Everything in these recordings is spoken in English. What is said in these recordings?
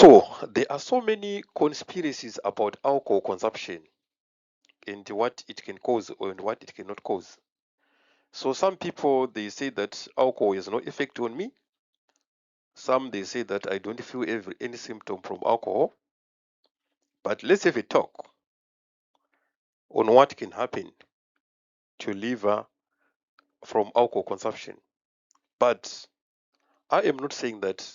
So there are so many conspiracies about alcohol consumption and what it can cause and what it cannot cause. So some people, they say that alcohol has no effect on me. Some, they say that I don't feel any symptom from alcohol. But let's have a talk on what can happen to liver from alcohol consumption. But I am not saying that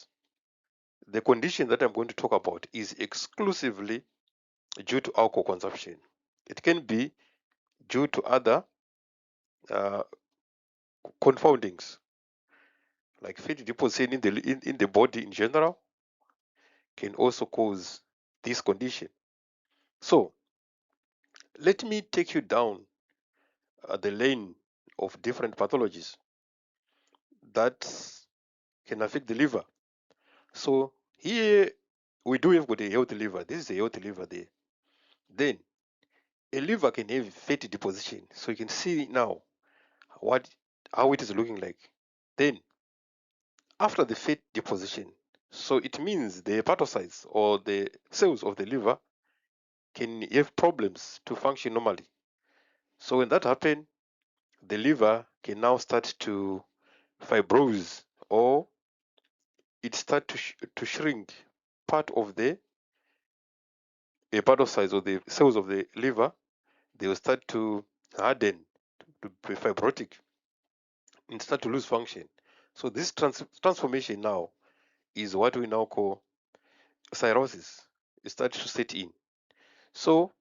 the condition that I'm going to talk about is exclusively due to alcohol consumption. It can be due to other uh, confoundings, like fat deposition in the body in general can also cause this condition. So let me take you down the lane of different pathologies that can affect the liver. So here we do have got a healthy liver. This is a healthy liver there. Then a liver can have fatty deposition. So you can see now how it is looking like. Then after the fat deposition, so it means the hepatocytes or the cells of the liver can have problems to function normally. So when that happens, the liver can now start to fibrose, or it start to shrink part of the hepatocytes or the cells of the liver. They will start to harden, to be fibrotic, and start to lose function. So this transformation now is what we now call cirrhosis. It starts to set in. So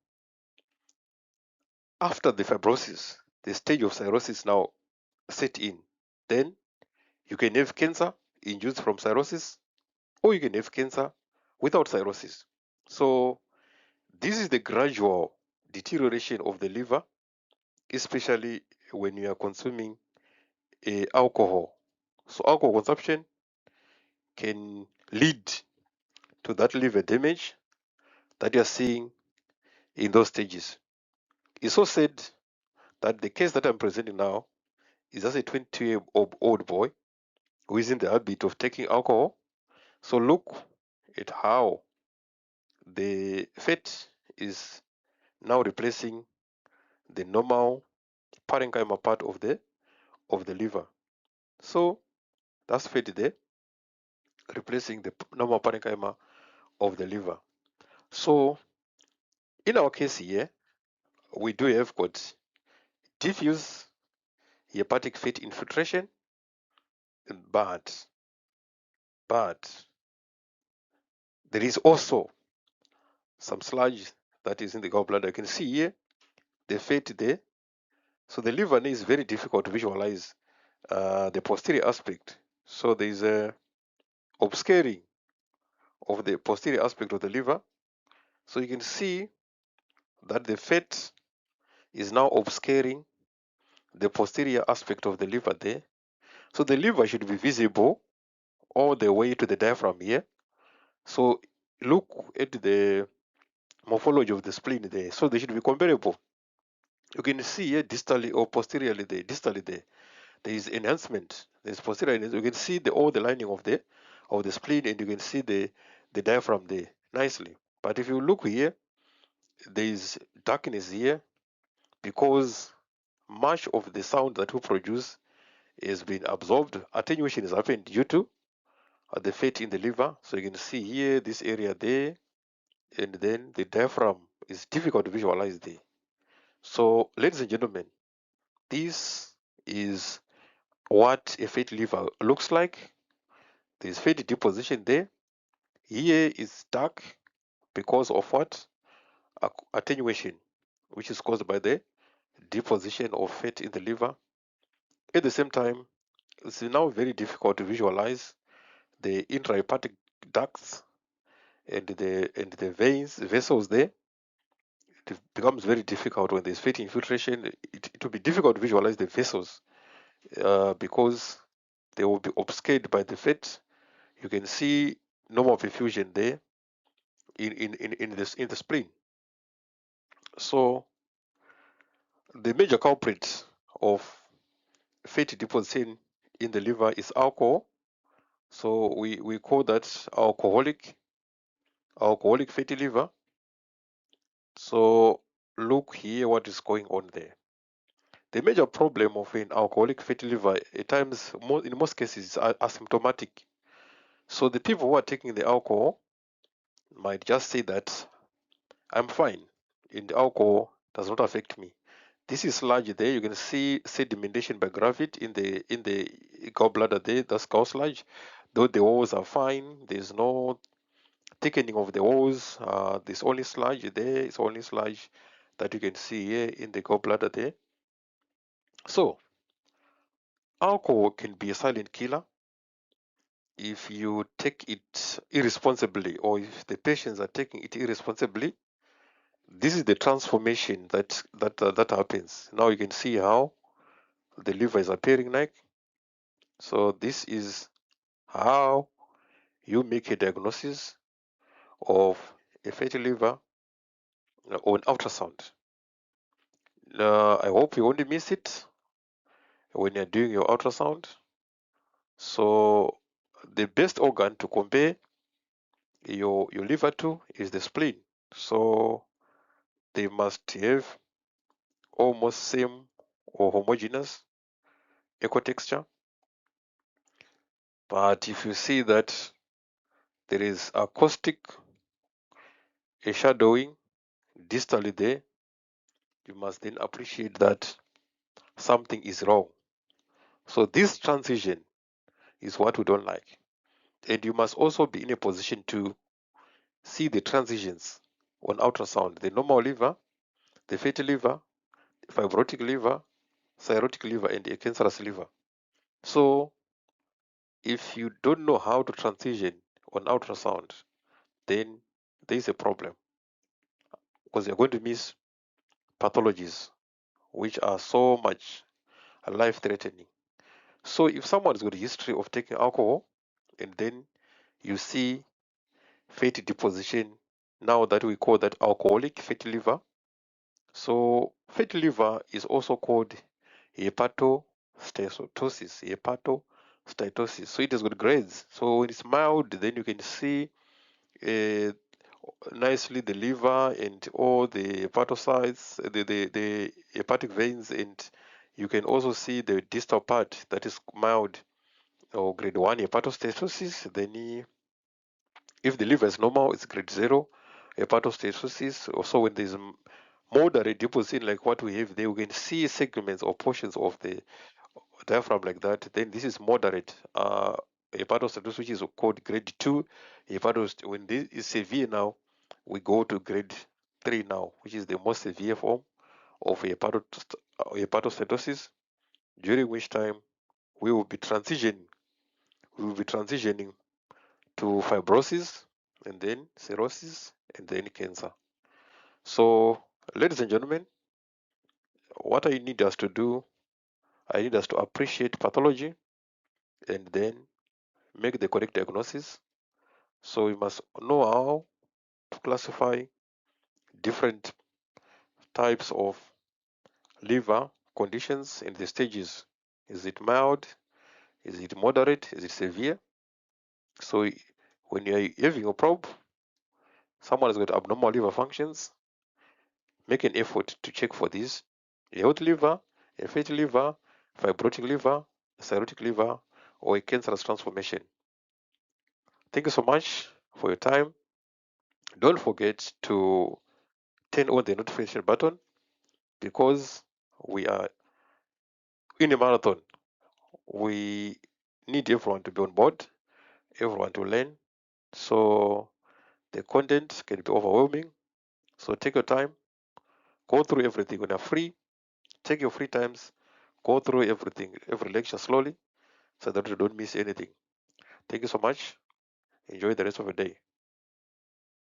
after the fibrosis, the stage of cirrhosis now set in. Then you can have cancer induced from cirrhosis, or you can have cancer without cirrhosis. So this is the gradual deterioration of the liver, especially when you are consuming alcohol. So alcohol consumption can lead to that liver damage that you are seeing in those stages. It's so sad that the case that I'm presenting now is just a 20-year-old boy who is in the habit of taking alcohol. So look at how the fat is now replacing the normal parenchyma part of the liver. So that's fat there, replacing the normal parenchyma of the liver. So in our case here, we do have got diffuse hepatic fat infiltration, but there is also some sludge that is in the gallbladder. You can see here the fat there. So the liver is very difficult to visualize the posterior aspect. So there is a obscuring of the posterior aspect of the liver. So you can see that the fat is now obscuring the posterior aspect of the liver there. So the liver should be visible all the way to the diaphragm here. So look at the morphology of the spleen there. So they should be comparable. You can see here distally or posteriorly there, distally there is enhancement. There's posterior. You can see all the lining of the spleen, and you can see the diaphragm there nicely. But if you look here, there is darkness here because much of the sound that we produce has been absorbed. Attenuation has happened due to the fat in the liver. So you can see here this area there, and then the diaphragm is difficult to visualize there. So ladies and gentlemen, this is what a fat liver looks like. There's fat deposition there. Here is dark because of what? Attenuation, which is caused by the deposition of fat in the liver. At the same time, it's now very difficult to visualize the intrahepatic ducts and the veins, vessels there. It becomes very difficult when there's fat infiltration. It will be difficult to visualize the vessels because they will be obscured by the fat. You can see normal perfusion there in the spleen. So the major culprit of fatty deposition in the liver is alcohol. So we call that alcoholic alcoholic fatty liver. So look here what is going on there. The major problem of an alcoholic fatty liver at times, in most cases, is asymptomatic. So the people who are taking the alcohol might just say that I'm fine and the alcohol does not affect me. This is sludge there. You can see sedimentation by gravity in the gallbladder there. That's cow sludge. Though the walls are fine, there's no thickening of the walls. There's only sludge there. It's only sludge that you can see here in the gallbladder there. So alcohol can be a silent killer if you take it irresponsibly, or if the patients are taking it irresponsibly. This is the transformation that happens. Now you can see how the liver is appearing like. So this is how you make a diagnosis of a fatty liver on ultrasound. I hope you won't miss it when you're doing your ultrasound. So the best organ to compare your liver to is the spleen. So they must have almost same or homogeneous echo texture. But if you see that there is acoustic, a shadowing distally there, you must then appreciate that something is wrong. So this transition is what we don't like. And you must also be in a position to see the transitions on ultrasound, the normal liver, the fatty liver, fibrotic liver, cirrhotic liver, and a cancerous liver. So if you don't know how to transition on ultrasound, then there is a problem, because you're going to miss pathologies which are so much life-threatening. So if someone's got a history of taking alcohol and then you see fatty deposition, now that we call that alcoholic fatty liver. So fatty liver is also called hepatosteatosis. Hepatosteatosis. So it has got grades. So when it's mild, then you can see uh, nicely the liver and all the hepatocytes, the hepatic veins, and you can also see the distal part that is mild or grade 1 hepatosteatosis. Then if the liver is normal, it's grade 0 hepatosteatosis. Also when there's moderate deposit like what we have there, we can see segments or portions of the diaphragm like that. Then this is moderate hepatosteatosis, which is called grade 2 hepatosteatosis. When this is severe now, we go to grade 3 now, which is the most severe form of hepatosteatosis, during which time we will be transitioning to fibrosis and then cirrhosis and then cancer. So ladies and gentlemen, what I need us to do, I need us to appreciate pathology and then make the correct diagnosis. So we must know how to classify different types of liver conditions in the stages. Is it mild? Is it moderate? Is it severe? So when you're having a probe, someone has got abnormal liver functions, make an effort to check for this: a healthy liver, a fatty liver, fibrotic liver, a cirrhotic liver, or a cancerous transformation. Thank you so much for your time. Don't forget to turn on the notification button, because we are in a marathon. We need everyone to be on board, everyone to learn. So the content can be overwhelming. So take your time, go through everything when you're free. Take your free times, go through everything, every lecture slowly, so that you don't miss anything. Thank you so much. Enjoy the rest of the day.